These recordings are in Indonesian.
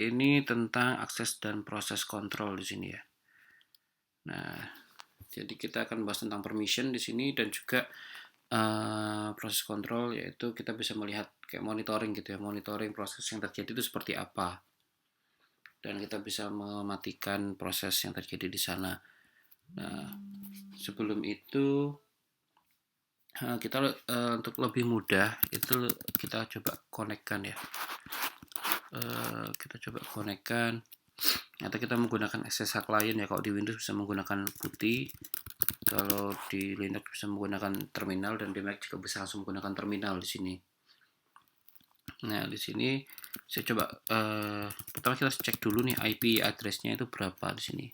ini tentang akses dan proses kontrol di sini ya. Nah, jadi kita akan bahas tentang permission di sini dan juga proses kontrol, yaitu kita bisa melihat kayak monitoring gitu ya, monitoring proses yang terjadi itu seperti apa, dan kita bisa mematikan proses yang terjadi di sana. Nah, sebelum itu kita untuk lebih mudah itu kita coba konekkan ya. Kita coba konekkan atau kita menggunakan SSH client ya. Kalau di Windows bisa menggunakan putih, kalau di Linux bisa menggunakan terminal, dan di Mac juga bisa langsung menggunakan terminal di sini. Nah, di sini saya coba pertama kita cek dulu nih IP address-nya itu berapa di sini.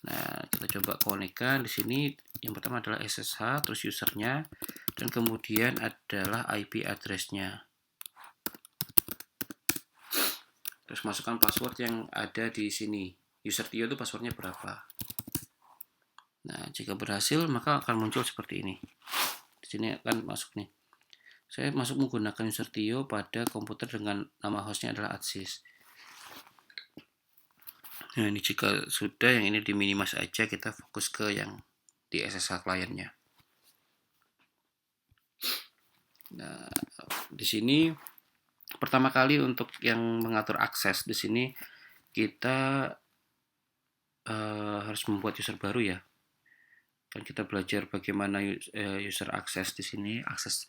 Nah, kita coba konekkan di sini. Yang pertama adalah SSH, terus usernya, dan kemudian adalah IP address-nya. Terus masukkan password yang ada di sini. User Tio itu passwordnya berapa. Nah, jika berhasil maka akan muncul seperti ini. Di sini akan masuk nih. Saya masuk menggunakan user Tio pada komputer dengan nama hostnya adalah Adsys. Nah, ini jika sudah, yang ini diminimize aja, kita fokus ke yang di SSH kliennya. Nah, di sini pertama kali untuk yang mengatur akses di sini kita harus membuat user baru ya. Kan kita belajar bagaimana user akses di sini, akses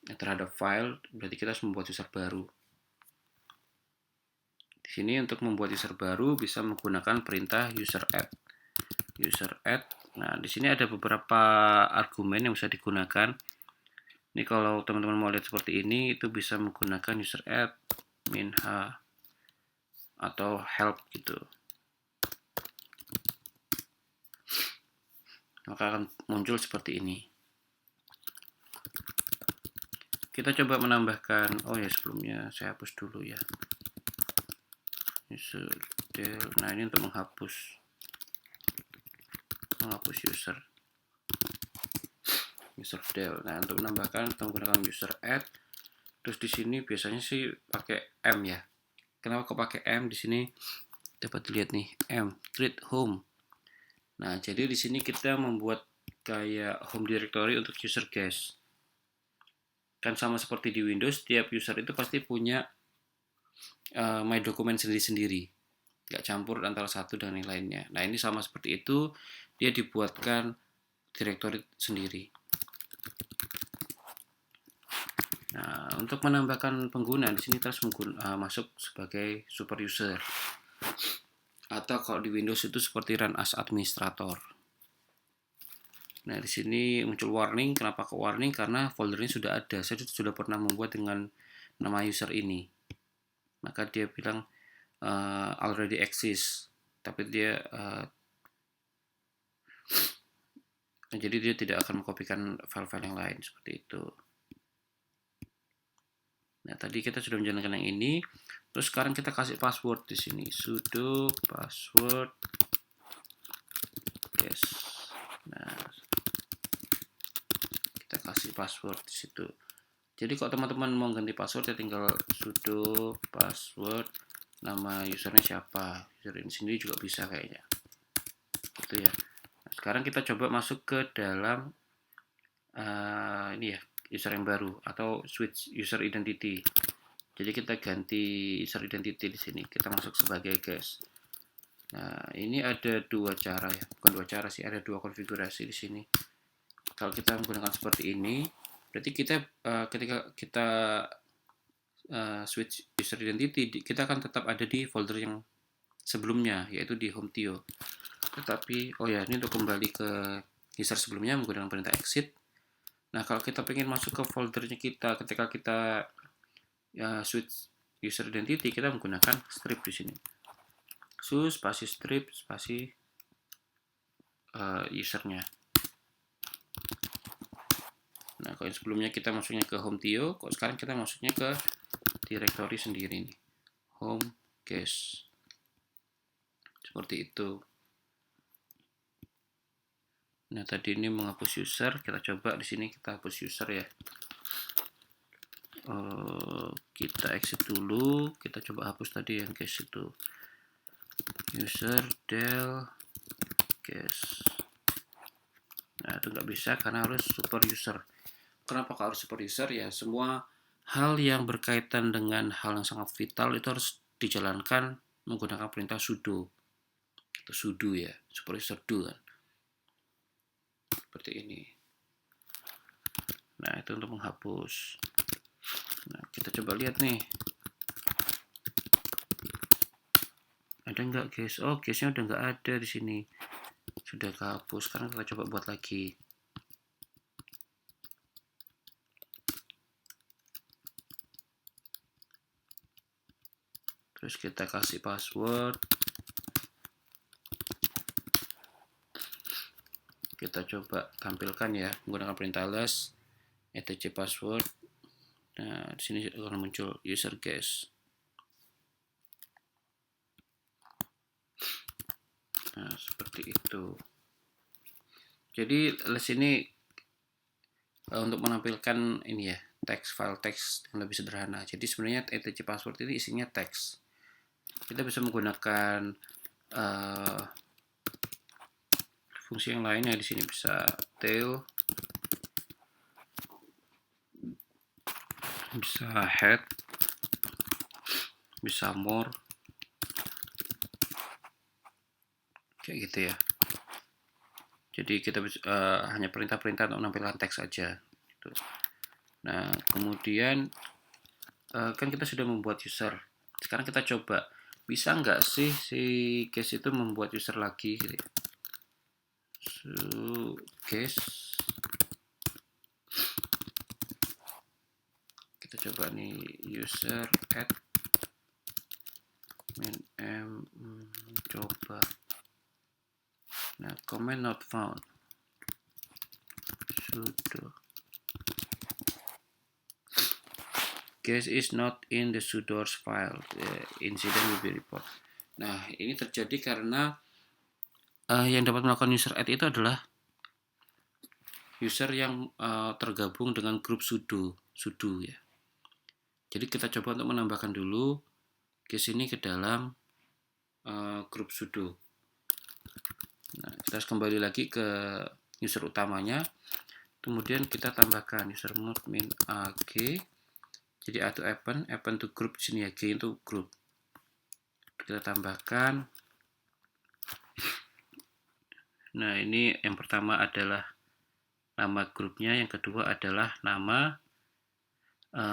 terhadap file, berarti kita harus membuat user baru. Di sini untuk membuat user baru bisa menggunakan perintah user add. User add. Nah, di sini ada beberapa argumen yang bisa digunakan. Ini kalau teman-teman mau lihat seperti ini, itu bisa menggunakan user add, min h, atau help gitu. Maka akan muncul seperti ini. Kita coba menambahkan, oh ya sebelumnya saya hapus dulu ya. User del. Nah, ini untuk menghapus user del. Nah, untuk menambahkan kita menggunakan user add. Terus di sini biasanya sih pakai M ya. Kenapa kok pakai M di sini? Dapat dilihat nih, M create home. Nah, jadi di sini kita membuat kayak home directory untuk user guest. Kan sama seperti di Windows, tiap user itu pasti punya my dokumen sendiri-sendiri, nggak campur antara satu dengan yang lainnya. Nah, ini sama seperti itu, dia dibuatkan directory sendiri. Nah, untuk menambahkan pengguna di sini terus masuk sebagai super user, atau kalau di Windows itu seperti run as administrator. Nah, di sini muncul warning. Kenapa kok warning? Karena foldernya sudah ada. Saya sudah pernah membuat dengan nama user ini. Maka dia bilang already exist. Tapi dia jadi dia tidak akan mengkopikan file-file yang lain seperti itu. Nah, tadi kita sudah menjalankan yang ini. Terus sekarang kita kasih password di sini. Sudo password yes. Nah, kita kasih password di situ. Jadi kalau teman-teman mau ganti password ya tinggal sudo password, nama usernya siapa. User ini sendiri juga bisa kayaknya. Gitu ya. Nah, sekarang kita coba masuk ke dalam ini ya, user yang baru atau switch user identity. Jadi kita ganti user identity di sini. Kita masuk sebagai guest. Nah, ini ada dua cara ya, bukan dua cara sih, ada dua konfigurasi di sini. Kalau kita menggunakan seperti ini, berarti kita ketika kita switch user identity, kita akan tetap ada di folder yang sebelumnya, yaitu di home Tio. Tetapi, oh ya, ini untuk kembali ke user sebelumnya menggunakan perintah exit. Nah, kalau kita pengen masuk ke foldernya kita ketika kita switch user identity, kita menggunakan strip di sini. Spasi strip spasi usernya. Nah, kalau sebelumnya kita masuknya ke home Tio, kok sekarang kita masuknya ke directory sendiri nih, home guest. Seperti itu. Nah, tadi ini menghapus user, kita coba di sini kita hapus user ya. kita exit dulu, kita coba hapus tadi yang case itu, user del case. Nah itu nggak bisa karena harus super user. Kenapa harus super user? Ya semua hal yang berkaitan dengan hal yang sangat vital itu harus dijalankan menggunakan perintah sudo. Itu sudo ya, super user do kan. Seperti ini. Nah itu untuk menghapus. Nah kita coba lihat nih. Ada nggak guys? Oh guysnya udah nggak ada di sini. Sudah kehapus. Sekarang kita coba buat lagi. Terus kita kasih password. Kita coba tampilkan ya menggunakan perintah ls etc password. Nah di sini akan muncul user guest. Nah seperti itu. Jadi les ini untuk menampilkan ini ya file teks yang lebih sederhana. Jadi sebenarnya etc password ini isinya teks. Kita bisa menggunakan fungsi yang lainnya di sini, bisa tail, bisa head, bisa more, kayak gitu ya. Jadi kita bisa, hanya perintah-perintah untuk menampilkan teks saja. Gitu. Nah kemudian kan kita sudah membuat user. Sekarang kita coba bisa nggak sih si case itu membuat user lagi gitu ya. So case kita coba nih user add min m coba. Nah comment not found sudo case is not in the sudoers file, incident will be report. Nah ini terjadi karena yang dapat melakukan user add itu adalah user yang tergabung dengan grup sudo ya. Jadi kita coba untuk menambahkan dulu case ini ke dalam grup sudo. Nah, kita harus kembali lagi ke user utamanya. Kemudian kita tambahkan user mode min ag. Jadi A to append to group di sini ya, G itu group. Kita tambahkan. Nah, ini yang pertama adalah nama grupnya, yang kedua adalah nama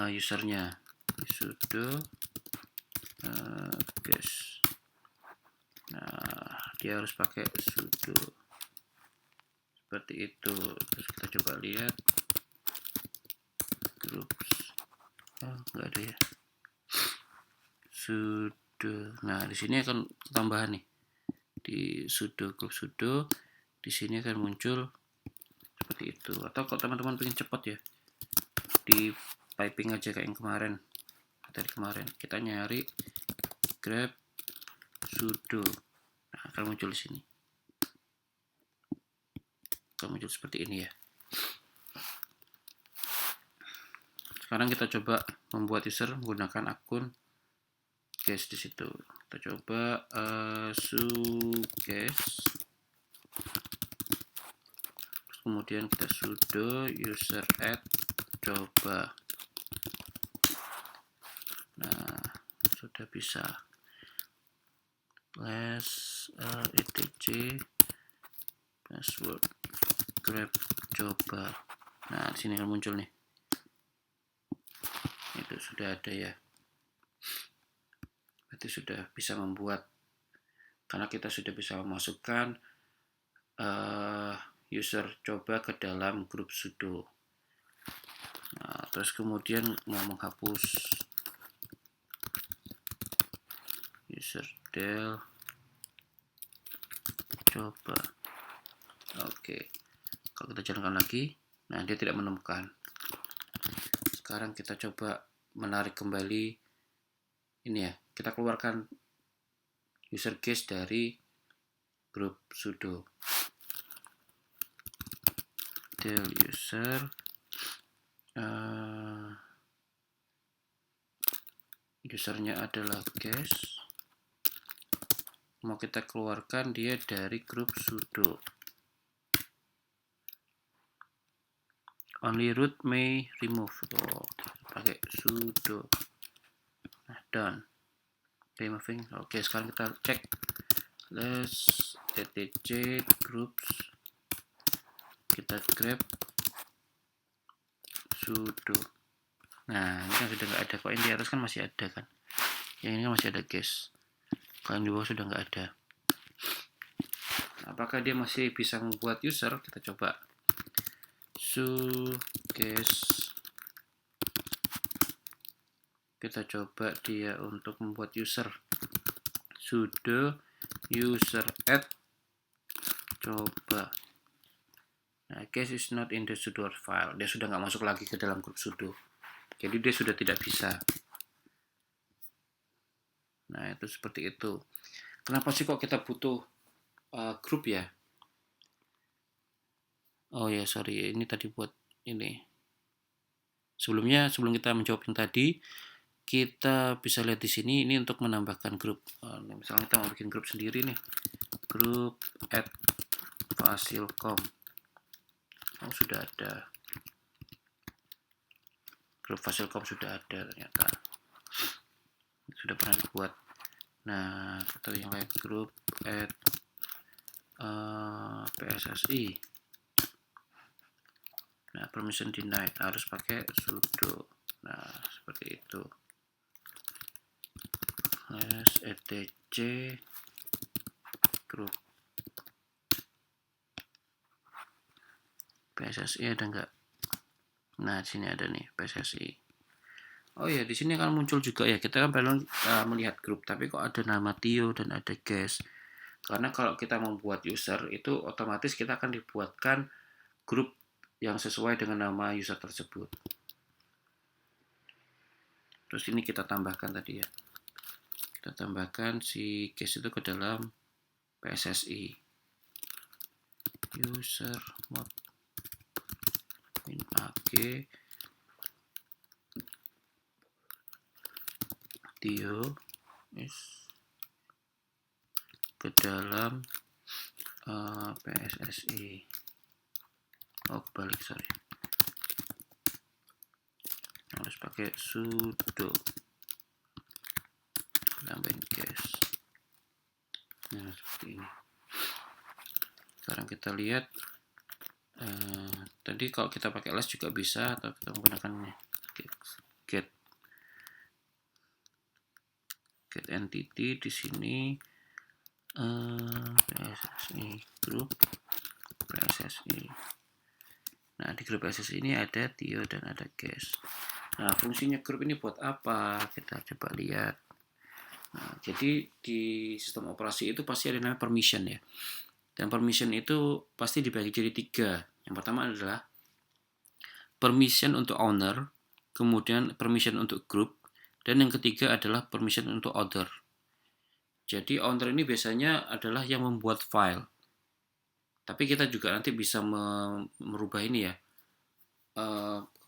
usernya. Sudo guys. Nah, dia harus pakai sudo seperti itu. Terus kita coba lihat groups. Nggak ada ya. Sudo. Nah, di sini akan tambahan nih. Di sudo grup sudo, di sini akan muncul seperti itu. Atau kalau teman-teman pengen cepat ya, di piping aja kayak yang kemarin. Dari kemarin kita nyari grep sudo. Nah, akan muncul di sini. Akan muncul seperti ini ya. Sekarang kita coba membuat user menggunakan akun guest di situ. Kita coba guest. Kemudian kita sudo user add coba. Nah, sudah bisa. Les etc password grep coba. Nah, di sini akan muncul nih. Itu sudah ada ya. Berarti sudah bisa membuat, karena kita sudah bisa memasukkan user coba ke dalam grup sudo. Nah, terus kemudian mau menghapus user del coba. Oke. Kalau kita jalankan lagi, nah dia tidak menemukan. Sekarang kita coba menarik kembali ini ya, kita keluarkan user guest dari grup sudo. Del user usernya adalah guest, mau kita keluarkan dia dari grup sudo. Only root may remove. Oh, pakai sudo. Nah, done. Removing. Oke, sekarang kita cek. Let's etc groups. Kita grab sudo. Nah, ini kan sudah nggak ada. Kok yang di atas kan masih ada kan? Yang ini kan masih ada guys. Kalau yang di bawah sudah nggak ada. Apakah dia masih bisa membuat user? Kita coba. Guest. Kita coba dia untuk membuat user. Sudo user add. Coba. Nah, guest is not in the sudo file. Dia sudah nggak masuk lagi ke dalam grup sudo. Jadi dia sudah tidak bisa. Nah, itu seperti itu. Kenapa sih kok kita butuh grup ya? Oh ya, sorry, ini tadi buat ini. Sebelum kita menjawab yang tadi, kita bisa lihat di sini ini untuk menambahkan grup. Misalnya kita mau bikin grup sendiri nih, grup add fasilcom. Oh, sudah ada. Grup fasilcom sudah ada ternyata. Sudah pernah dibuat. Nah, atau yang lain grup add PSSI. Nah, permission denied harus pakai sudo. Nah, seperti itu. etc group PSSI ada nggak? Nah, di sini ada nih PSSI. Oh ya, di sini akan muncul juga ya. Kita kan belum melihat grup, tapi kok ada nama Tio dan ada guest. Karena kalau kita membuat user itu otomatis kita akan dibuatkan grup yang sesuai dengan nama user tersebut. Terus ini kita tambahkan tadi ya. Kita tambahkan si guest itu ke dalam PSSI. User mod min ag Tio is ke dalam PSSI. Oh, kebalik, sorry. Harus pakai sudo tambahin guest. Nah, seperti ini. Sekarang kita lihat tadi kalau kita pakai less juga bisa, atau kita menggunakan get entity di sini PSSI group PSSI. Nah, di grup PSSI ini ada Tio dan ada guest. Nah, fungsinya grup ini buat apa? Kita coba lihat. Nah, jadi di sistem operasi itu pasti ada namanya permission ya. Dan permission itu pasti dibagi jadi 3. Yang pertama adalah permission untuk owner, kemudian permission untuk group, dan yang ketiga adalah permission untuk other. Jadi owner ini biasanya adalah yang membuat file. Tapi kita juga nanti bisa merubah ini ya.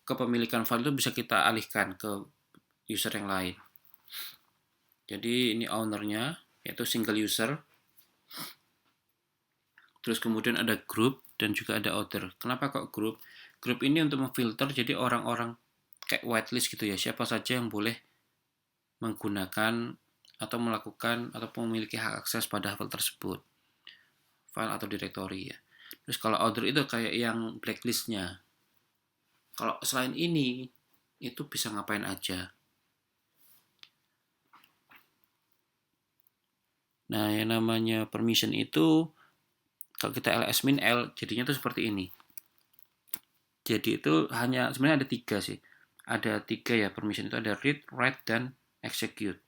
Kepemilikan file itu bisa kita alihkan ke user yang lain. Jadi ini ownernya, yaitu single user. Terus kemudian ada group dan juga ada other. Kenapa kok group? Group ini untuk memfilter jadi orang-orang kayak whitelist gitu ya. Siapa saja yang boleh menggunakan atau melakukan atau memiliki hak akses pada file tersebut. File atau directory ya. Terus kalau other itu kayak yang blacklistnya. Kalau selain ini, itu bisa ngapain aja. Nah, yang namanya permission itu kalau kita ls-min l jadinya tuh seperti ini. Jadi itu hanya sebenarnya ada 3 sih. Ada 3 ya permission itu, ada read, write, dan execute.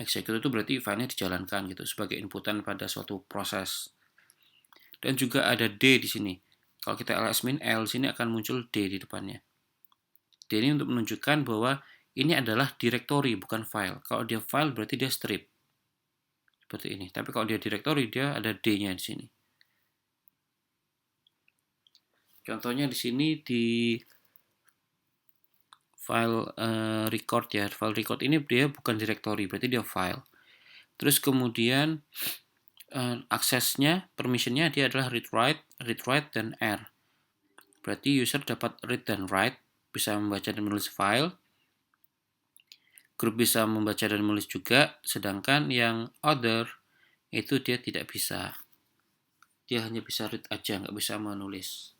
Execute itu berarti filenya dijalankan gitu sebagai inputan pada suatu proses. Dan juga ada d di sini. Kalau kita ls-min l sini akan muncul d di depannya. D ini untuk menunjukkan bahwa ini adalah directory bukan file. Kalau dia file berarti dia strip. Seperti ini. Tapi kalau dia directory dia ada d-nya di sini. Contohnya di sini di file record ya. File record ini dia bukan directory, berarti dia file. Terus kemudian aksesnya, permissionnya dia adalah read write, dan R. Berarti user dapat read dan write, bisa membaca dan menulis file. Grup bisa membaca dan menulis juga, sedangkan yang other itu dia tidak bisa. Dia hanya bisa read aja, nggak bisa menulis.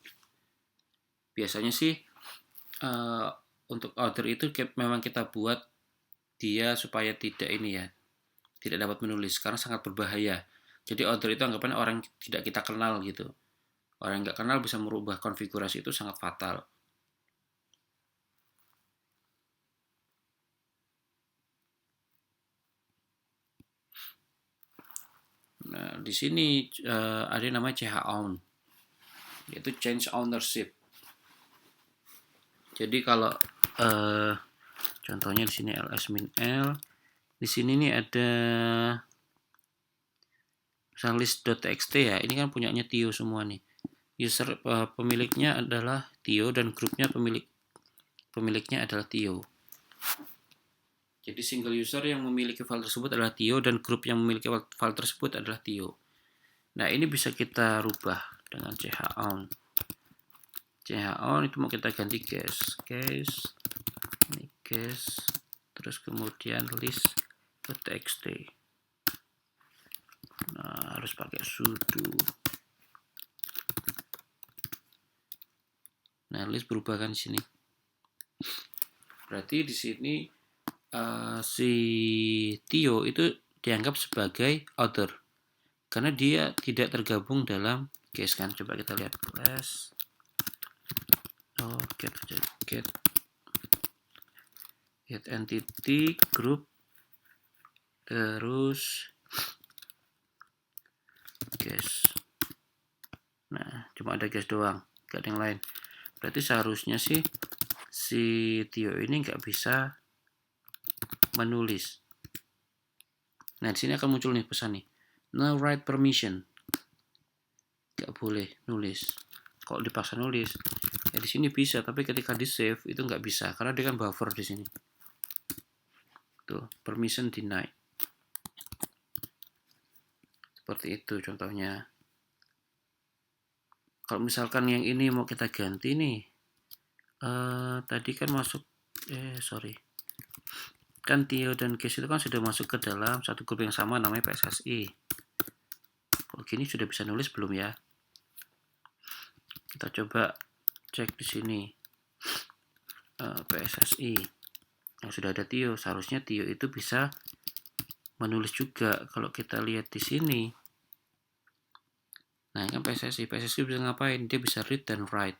Biasanya sih untuk other itu memang kita buat dia supaya tidak ini ya, tidak dapat menulis karena sangat berbahaya. Jadi other itu anggapannya orang tidak kita kenal gitu. Orang yang nggak kenal bisa merubah konfigurasi, itu sangat fatal. Nah, di sini ada yang namanya chown, yaitu change ownership. Jadi kalau contohnya di sini ls-l, di sini nih ada misalnya list.txt ya, ini kan punyanya Tio semua nih. User pemiliknya adalah Tio dan grupnya pemiliknya adalah Tio. Jadi single user yang memiliki file tersebut adalah Tio dan grup yang memiliki file tersebut adalah Tio. Nah, ini bisa kita rubah dengan chown. Chown itu mau kita ganti case, ini case, terus kemudian list.txt. Nah, harus pakai sudo. Nah, list berubah kan di sini. Berarti di sini si Tio itu dianggap sebagai other karena dia tidak tergabung dalam case kan. Coba kita lihat class get entity group terus case. Nah, cuma ada case doang, gak ada yang lain. Berarti seharusnya sih si Tio ini nggak bisa menulis. Nah, di sini akan muncul nih pesan nih, no write permission, nggak boleh nulis. Kalau dipaksa nulis, ya di sini bisa, tapi ketika di save itu nggak bisa karena dia kan buffer di sini. Tuh, permission denied. Seperti itu contohnya. Kalau misalkan yang ini mau kita ganti nih, tadi kan masuk, kan Tio dan Case itu kan sudah masuk ke dalam satu grup yang sama namanya PSSI. Kalau gini sudah bisa nulis belum ya? Kita coba cek di sini. PSSI. Yang sudah ada Tio, seharusnya Tio itu bisa menulis juga. Kalau kita lihat di sini. Nah, ini kan PSSI bisa ngapain? Dia bisa read dan write.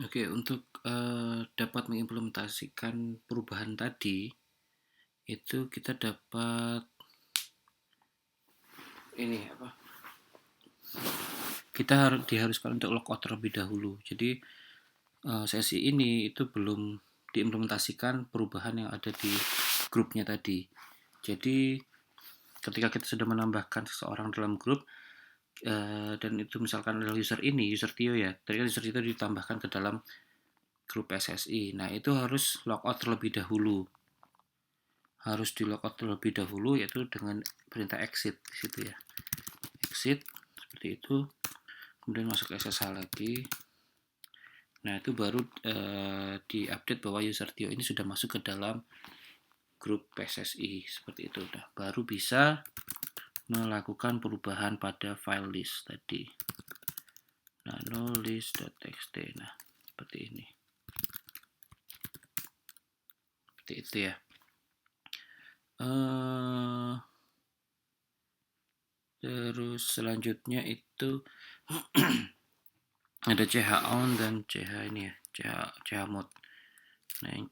Oke, untuk dapat mengimplementasikan perubahan tadi, itu kita dapat ini apa? Kita diharuskan untuk logout terlebih dahulu. Jadi sesi ini itu belum diimplementasikan perubahan yang ada di grupnya tadi. Jadi ketika kita sudah menambahkan seseorang dalam grup dan itu misalkan adalah user Tio ya, tadi kan user itu ditambahkan ke dalam grup SSI. Nah, itu harus logout terlebih dahulu. Harus di logout terlebih dahulu, yaitu dengan perintah exit di situ ya. Exit seperti itu. Kemudian masuk ke SSH lagi. Nah, itu baru diupdate bahwa user Tio ini sudah masuk ke dalam grup PSSI seperti itu. Nah, baru bisa melakukan perubahan pada file list tadi. Nah, no list.txt. Nah, seperti ini. Seperti itu ya. Terus selanjutnya itu ada chown dan ini ya, chmod. Nah, yang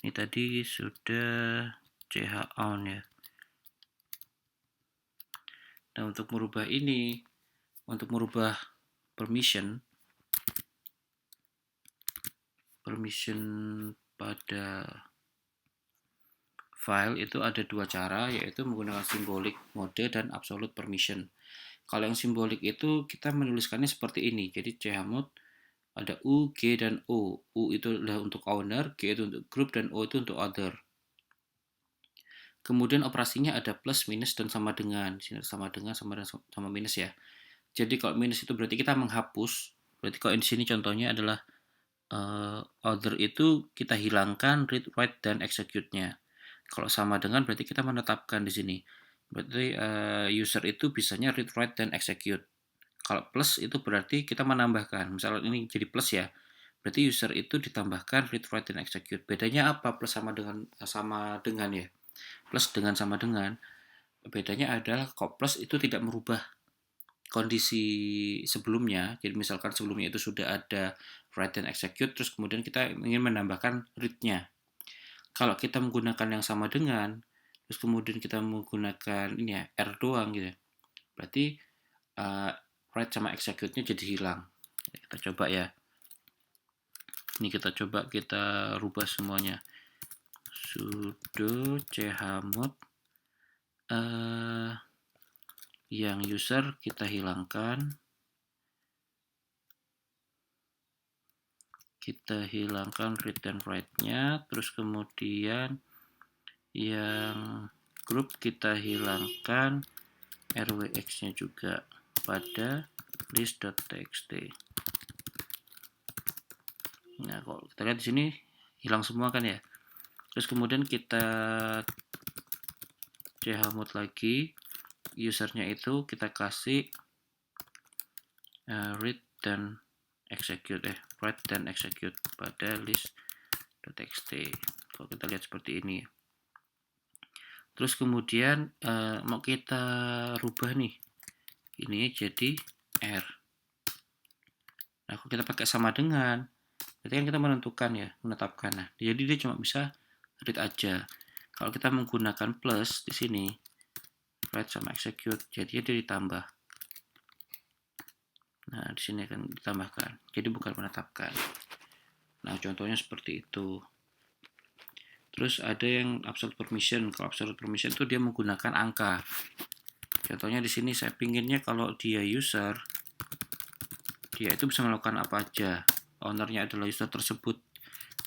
ini tadi sudah chown ya. Nah, untuk merubah ini, untuk merubah permission pada file itu ada dua cara, yaitu menggunakan symbolic mode dan absolute permission. Kalau yang simbolik itu kita menuliskannya seperti ini. Jadi chmod Ada U, G, dan O. U itu adalah untuk owner, G itu untuk group, dan O itu untuk other. Kemudian operasinya ada plus, minus, dan sama dengan. Sini sama dengan, sama minus ya. Jadi kalau minus itu berarti kita menghapus. Berarti kalau di sini contohnya adalah other itu kita hilangkan read, write, dan execute-nya. Kalau sama dengan berarti kita menetapkan di sini. Berarti user itu bisanya read, write, dan execute. Kalau plus itu berarti kita menambahkan. Misalnya ini jadi plus ya. Berarti user itu ditambahkan read, write, dan execute. Bedanya apa plus sama dengan ya? Plus dengan sama dengan. Bedanya adalah kalau plus itu tidak merubah kondisi sebelumnya. Jadi misalkan sebelumnya itu sudah ada write dan execute, terus kemudian kita ingin menambahkan read-nya. Kalau kita menggunakan yang sama dengan, terus kemudian kita menggunakan ini ya R doang gitu, berarti write sama execute-nya jadi hilang. Kita coba ya. Ini kita coba kita rubah semuanya. Sudo chmod yang user kita hilangkan. Kita hilangkan read dan write-nya, terus kemudian yang group kita hilangkan rwx-nya juga pada list.txt. Nah, kalau kita lihat di sini hilang semua kan ya. Terus kemudian kita chmod lagi, usernya itu kita kasih read dan execute write dan execute pada list.txt. Kalau kita lihat seperti ini. Terus kemudian mau kita rubah nih, ini jadi R. Nah, kalau kita pakai sama dengan, berarti kan kita menentukan ya, menetapkan. Nah, jadi dia cuma bisa read aja. Kalau kita menggunakan plus di sini, write sama execute, jadi dia ditambah. Nah, di sini akan ditambahkan. Jadi bukan menetapkan. Nah, contohnya seperti itu. Terus ada yang absolute permission. Kalau absolute permission itu dia menggunakan angka. Contohnya di sini saya pinginnya kalau dia user, dia itu bisa melakukan apa aja. Ownernya adalah user tersebut,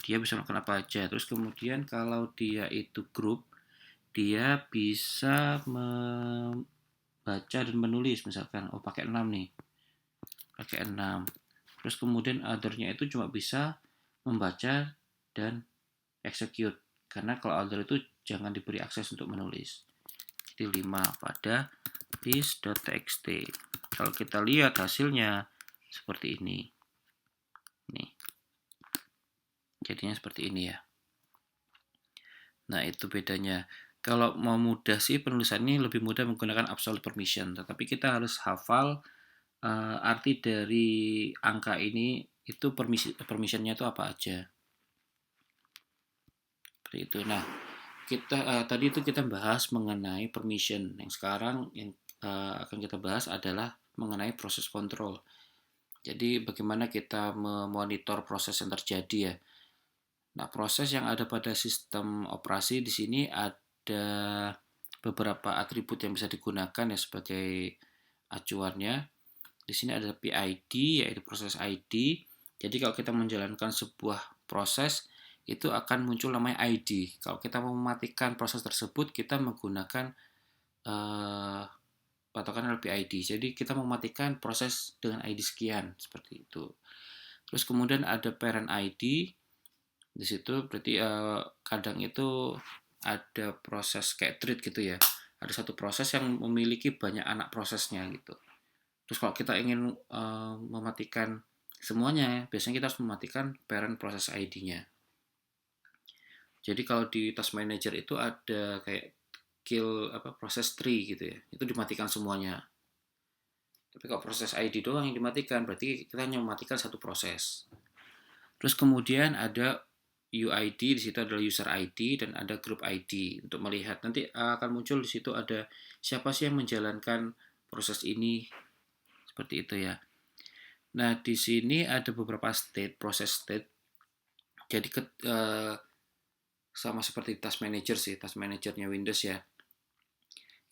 dia bisa melakukan apa aja. Terus kemudian kalau dia itu group, dia bisa membaca dan menulis. Misalkan, pakai 6 nih. Pakai 6. Terus kemudian other-nya itu cuma bisa membaca dan execute. Karena kalau other itu jangan diberi akses untuk menulis. Jadi 5 pada list.txt. Kalau kita lihat hasilnya seperti ini. Nih. Jadinya seperti ini ya. Nah, itu bedanya. Kalau mau mudah sih penulisan ini lebih mudah menggunakan absolute permission, tetapi kita harus hafal arti dari angka ini itu permissionnya itu apa aja. Seperti itu. Nah, kita tadi itu kita bahas mengenai permission. Yang sekarang yang akan kita bahas adalah mengenai proses kontrol. Jadi bagaimana kita memonitor proses yang terjadi ya. Nah, proses yang ada pada sistem operasi di sini ada beberapa atribut yang bisa digunakan ya sebagai acuannya. Di sini ada PID yaitu proses ID. Jadi kalau kita menjalankan sebuah proses itu akan muncul namanya ID. Kalau kita mau mematikan proses tersebut kita menggunakan patokan PID. Jadi kita mematikan proses dengan ID sekian seperti itu. Terus kemudian ada parent ID. Di situ berarti kadang itu ada proses kayak thread gitu ya. Ada satu proses yang memiliki banyak anak prosesnya gitu. Terus kalau kita ingin mematikan semuanya, biasanya kita harus mematikan parent proses ID-nya. Jadi kalau di task manager itu ada kayak kill proses tree gitu ya. Itu dimatikan semuanya. Tapi kalau proses ID doang yang dimatikan, berarti kita hanya mematikan satu proses. Terus kemudian ada UID, di situ adalah user ID dan ada group ID untuk melihat. Nanti akan muncul di situ ada siapa sih yang menjalankan proses ini seperti itu ya. Nah, di sini ada beberapa state, proses state. Jadi sama seperti task manager sih, task managernya Windows ya.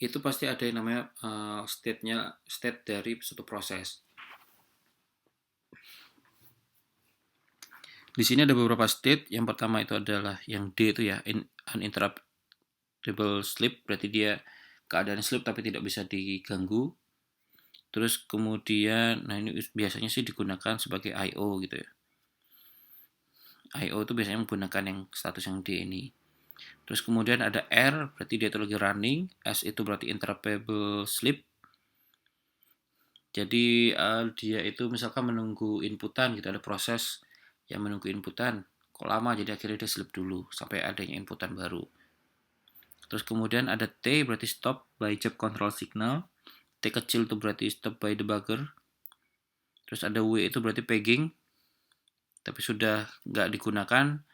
Itu pasti ada yang namanya state dari suatu proses. Di sini ada beberapa state. Yang pertama itu adalah yang D itu ya, uninterruptible sleep, berarti dia keadaan sleep tapi tidak bisa diganggu. Terus kemudian, nah ini biasanya sih digunakan sebagai IO gitu ya. IO itu biasanya menggunakan yang status yang D ini. Terus kemudian ada R, berarti dia itu lagi running. S itu berarti interruptible sleep. Jadi dia itu misalkan menunggu inputan gitu, ada proses yang menunggu inputan. Kok lama, jadi akhirnya dia sleep dulu sampai adanya inputan baru. Terus kemudian ada T, berarti stop by job control signal. T kecil itu berarti stop by debugger. Terus ada W itu berarti pegging, tapi sudah nggak digunakan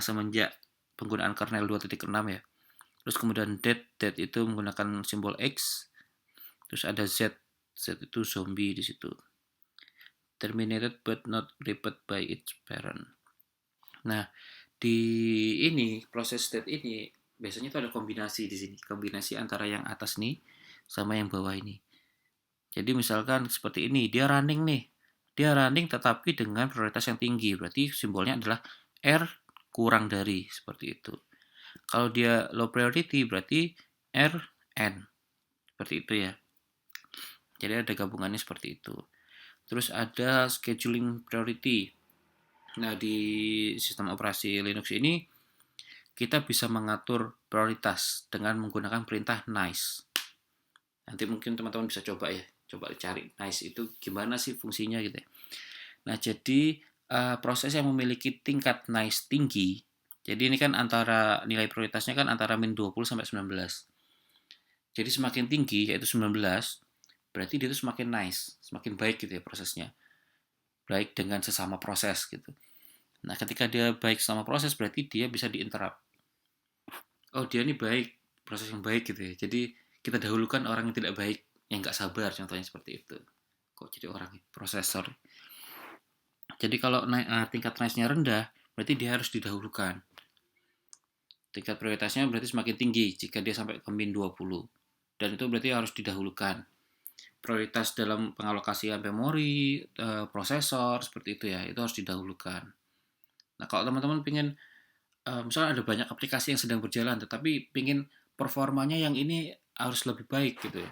semenjak penggunaan kernel 2.6 ya. Terus kemudian dead itu menggunakan simbol X. Terus ada Z itu zombie di situ. Terminated but not repeated by its parent. Nah, di ini proses state ini biasanya itu ada kombinasi di sini, kombinasi antara yang atas nih sama yang bawah ini. Jadi misalkan seperti ini, dia running nih, dia running tetapi dengan prioritas yang tinggi, berarti simbolnya adalah R kurang dari, seperti itu. Kalau dia low priority berarti R N, seperti itu ya. Jadi ada gabungannya seperti itu. Terus ada scheduling priority. Nah, di sistem operasi Linux ini kita bisa mengatur prioritas dengan menggunakan perintah nice. Nanti mungkin teman-teman bisa coba ya, coba cari nice itu gimana sih fungsinya gitu ya. Nah, jadi proses yang memiliki tingkat nice tinggi, jadi ini kan antara nilai prioritasnya kan antara min 20 sampai 19. Jadi semakin tinggi yaitu 19, berarti dia itu semakin nice, semakin baik gitu ya prosesnya. Baik dengan sesama proses gitu. Nah, ketika dia baik sama proses berarti dia bisa diinterrupt. Oh, dia ini baik, proses yang baik gitu ya. Jadi kita dahulukan orang yang tidak baik, yang nggak sabar, contohnya seperti itu. Kok jadi orang prosesor. Jadi kalau tingkat nice-nya rendah, berarti dia harus didahulukan. Tingkat prioritasnya berarti semakin tinggi jika dia sampai ke min 20. Dan itu berarti harus didahulukan. Prioritas dalam pengalokasian memori, prosesor, seperti itu ya, itu harus didahulukan. Nah, kalau teman-teman pengen misalnya ada banyak aplikasi yang sedang berjalan tetapi pingin performanya yang ini harus lebih baik gitu ya,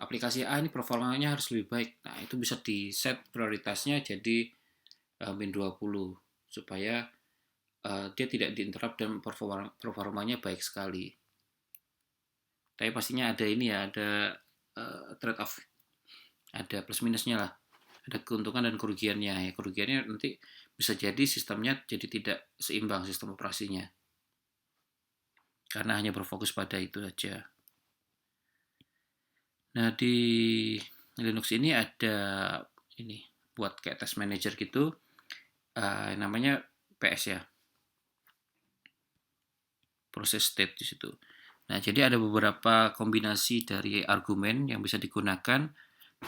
aplikasi A ini performanya harus lebih baik, nah itu bisa di set prioritasnya jadi min 20 supaya dia tidak diinterrupt dan performanya baik sekali. Tapi pastinya ada ini ya, ada trade off, ada plus minusnya lah, ada keuntungan dan kerugiannya ya. Kerugiannya nanti bisa jadi sistemnya jadi tidak seimbang sistem operasinya karena hanya berfokus pada itu saja. Nah, di Linux ini ada ini buat kayak test manager gitu, namanya PS ya, proses state di situ. Nah, jadi ada beberapa kombinasi dari argumen yang bisa digunakan,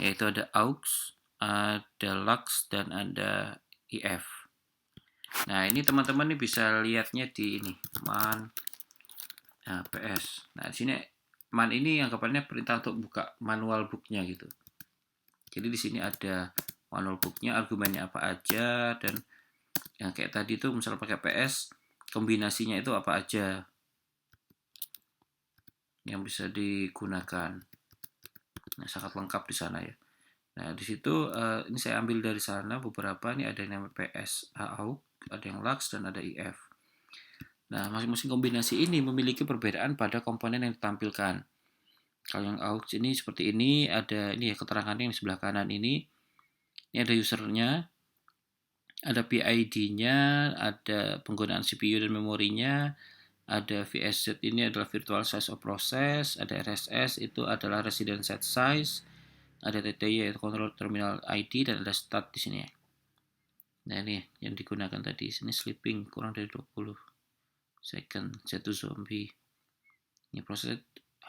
yaitu ada aux, ada lux, dan ada if. Nah, ini teman-teman nih bisa lihatnya di ini man PS. Nah, di sini man ini anggapannya perintah untuk buka manual booknya gitu. Jadi di sini ada manual booknya, argumennya apa aja, dan yang kayak tadi tuh misalnya pakai PS, kombinasinya itu apa aja yang bisa digunakan. Nah, sangat lengkap di sana ya. Nah, di situ ini saya ambil dari sana beberapa, ini ada yang namanya PS AUX, ada yang LUX, dan ada IF. Nah, masing-masing kombinasi ini memiliki perbedaan pada komponen yang ditampilkan. Kalau yang AUX ini seperti ini, ada ini ya keterangannya yang di sebelah kanan ini. Ini ada usernya, ada PID-nya, ada penggunaan CPU dan memorinya, ada VSZ ini adalah virtual size of process, ada RSS itu adalah resident set size, ada TTY yaitu control terminal ID, dan ada stat di sini ya. Nah, ini yang digunakan tadi, sini sleeping kurang dari 20 second, Z2 zombie. Ini proses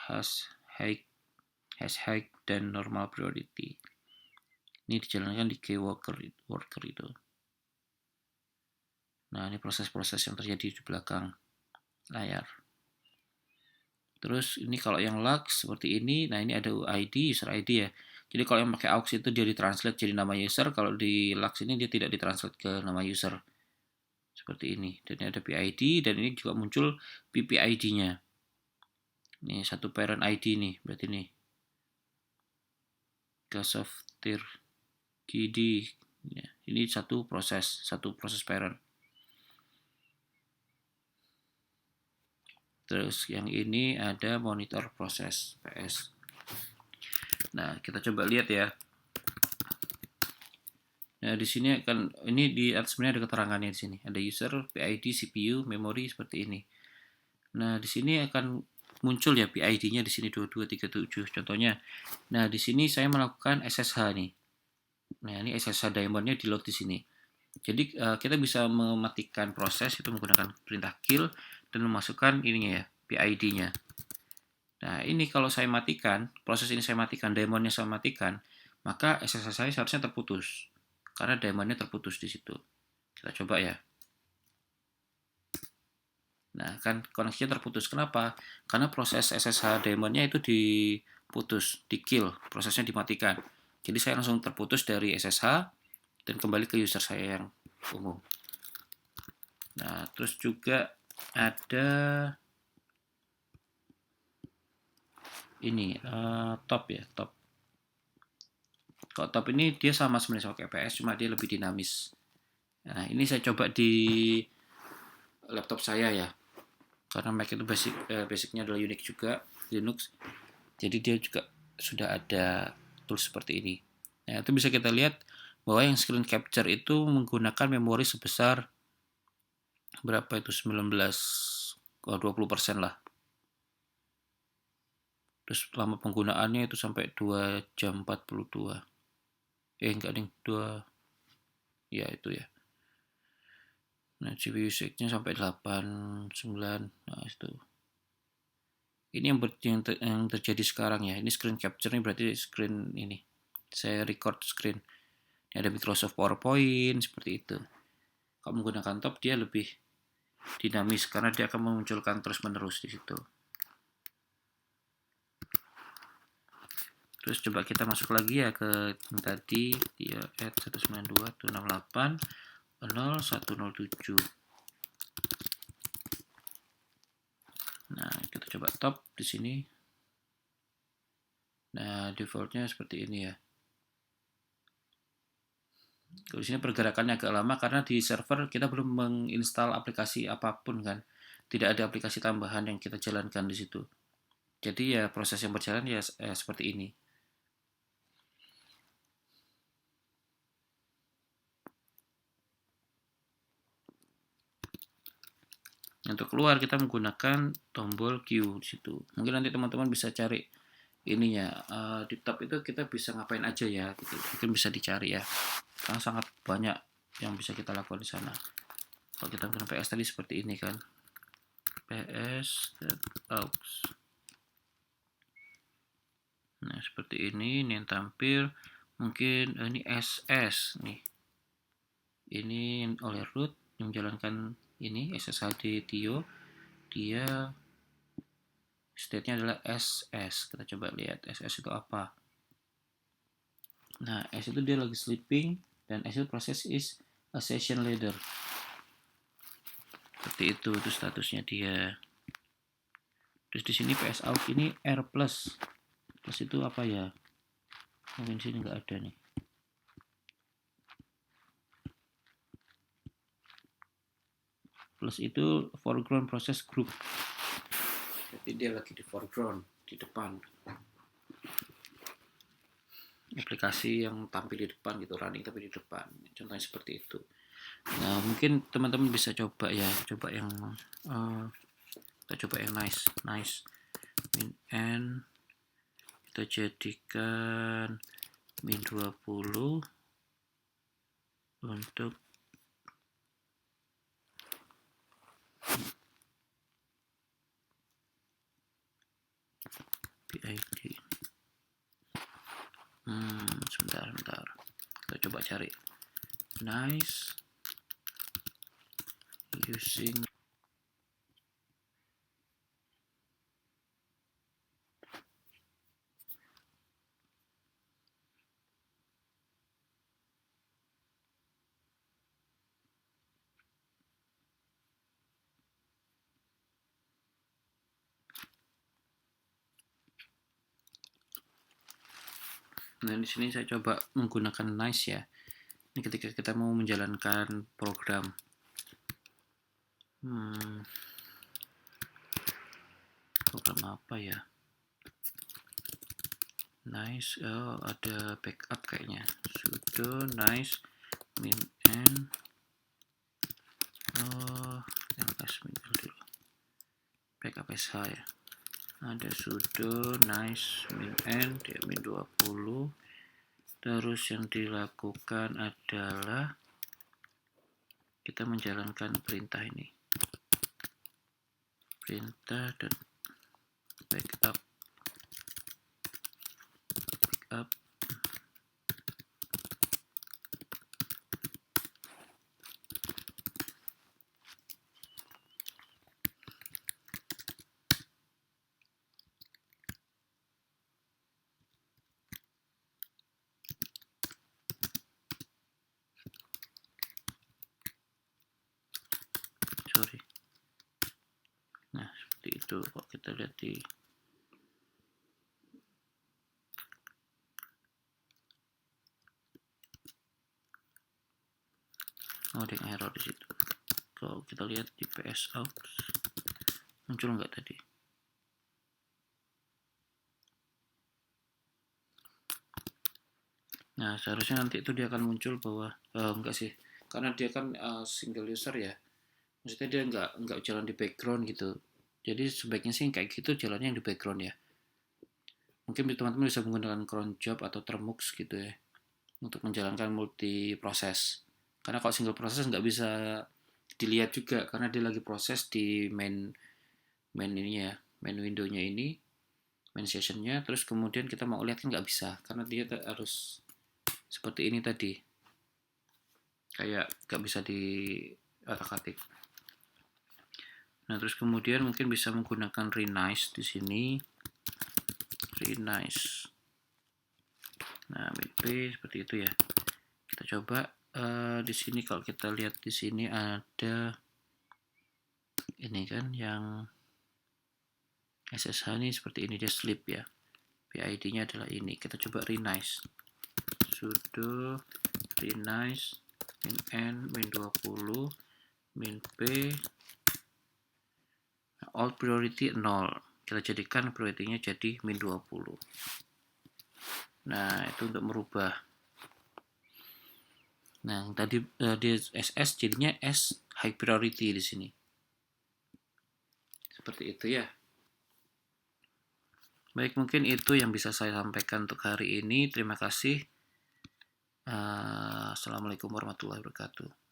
has high dan normal priority. Ini dijalankan di key worker itu. Nah, ini proses-proses yang terjadi di belakang layar. Terus ini kalau yang lux seperti ini, nah ini ada UID, user ID ya. Jadi kalau yang pakai aux itu dia ditranslate jadi nama user, kalau di Lux ini dia tidak ditranslate ke nama user. Seperti ini. Dan ini ada PID dan ini juga muncul PPID-nya. Ini satu parent ID nih, berarti nih. Gasoftir KD. Ya, ini satu proses parent. Terus yang ini ada monitor proses PS. Nah, kita coba lihat ya. Nah, di sini akan ini di atas sebenarnya ada keterangannya di sini. Ada user, PID, CPU, memori seperti ini. Nah, di sini akan muncul ya PID-nya di sini 2237 contohnya. Nah, di sini saya melakukan SSH nih. Nah, ini SSH diamondnya di load di sini. Jadi kita bisa mematikan proses itu menggunakan perintah kill dan memasukkan ininya ya, PID-nya. Nah, ini kalau saya matikan, proses ini saya matikan, diamondnya saya matikan, maka SSH saya seharusnya terputus. Karena diamondnya terputus di situ. Kita coba ya. Nah, kan koneksinya terputus. Kenapa? Karena proses SSH diamondnya itu diputus, di kill, prosesnya dimatikan. Jadi saya langsung terputus dari SSH dan kembali ke user saya yang umum. Nah, terus juga ada ini top ya, top. Kalau top ini dia sama sebenarnya sama KPS, cuma dia lebih dinamis. Nah, ini saya coba di laptop saya ya, karena Mac itu basicnya adalah Unix juga, Linux. Jadi dia juga sudah ada tools seperti ini. Nah, itu bisa kita lihat bahwa yang screen capture itu menggunakan memori sebesar berapa itu 20% lah. Terus lama penggunaannya itu sampai 2 jam 42. Enggak ding, 2 ya itu ya. Nah, CPU usage-nya sampai 8, 9. Nah, itu. Ini yang terjadi sekarang ya. Ini screen capture ini berarti screen ini. Saya record screen. Ini ada Microsoft PowerPoint seperti itu. Kalau menggunakan top dia lebih dinamis karena dia akan memunculkan terus-menerus di situ. Terus coba kita masuk lagi ya ke yang tadi dia add 192.168.0107. Nah, kita coba top di sini. Nah, defaultnya seperti ini ya. Kalau di sini pergerakannya agak lama karena di server kita belum menginstal aplikasi apapun kan. Tidak ada aplikasi tambahan yang kita jalankan di situ. Jadi ya proses yang berjalan ya seperti ini. Untuk keluar kita menggunakan tombol Q di situ. Mungkin nanti teman-teman bisa cari ininya di top itu kita bisa ngapain aja ya gitu. Mungkin bisa dicari ya. Karena sangat banyak yang bisa kita lakukan di sana. Kalau kita menggunakan PS tadi seperti ini kan. PS.aux. Nah, seperti ini yang tampil. Mungkin ini SS nih. Ini oleh root yang menjalankan ini SSHD Tio. Dia state-nya adalah SS. Kita coba lihat SS itu apa. Nah, S itu dia lagi sleeping dan S itu proses is a session leader. Seperti itu statusnya dia. Terus di sini PS out ini R+. Plus itu apa ya? Mungkin sini nggak ada nih. Plus itu foreground process group. Jadi dia lagi di foreground, di depan. Aplikasi yang tampil di depan gitu, running tapi di depan. Contohnya seperti itu. Nah, mungkin teman-teman bisa coba ya, coba yang kita coba yang nice min n kita jadikan min 20 untuk PID. Sebentar kita coba cari nice using Nah, di sini saya coba menggunakan nice ya. Ini ketika kita mau menjalankan program. Program apa ya? Nice, oh ada backup kayaknya. Sudo nice min n. Oh, yang min dulu. Backup sh ya. Ada sudo nice min n dia min 20. Terus yang dilakukan adalah kita menjalankan perintah ini. Perintah dan backup. Sorry. Nah, seperti itu. Kalau kita lihat di ada yang error di situ. Kalau kita lihat di PS out muncul nggak tadi? Nah, seharusnya nanti itu dia akan muncul bahwa enggak sih, karena dia kan single user ya. Maksudnya dia nggak jalan di background gitu. Jadi sebaiknya sih kayak gitu jalannya yang di background ya. Mungkin teman-teman bisa menggunakan cron job atau termux gitu ya untuk menjalankan multi proses. Karena kalau single proses nggak bisa dilihat juga karena dia lagi proses di main ininya ya, main windownya ini, main sessionnya. Terus kemudian kita mau lihat kan nggak bisa karena dia harus seperti ini tadi, kayak nggak bisa di atik-atik. Nah, terus kemudian mungkin bisa menggunakan renice di sini. Renice. Nah, mp seperti itu ya. Kita coba di sini kalau kita lihat di sini ada ini kan yang SSH ini seperti ini dia sleep ya. PID-nya adalah ini. Kita coba renice. Sudo renice min n min 20 min p all priority 0. Kita jadikan priority-nya jadi min 20. Nah, itu untuk merubah. Nah, tadi di SS jadinya S high priority di sini. Seperti itu ya. Baik, mungkin itu yang bisa saya sampaikan untuk hari ini. Terima kasih. Assalamualaikum warahmatullahi wabarakatuh.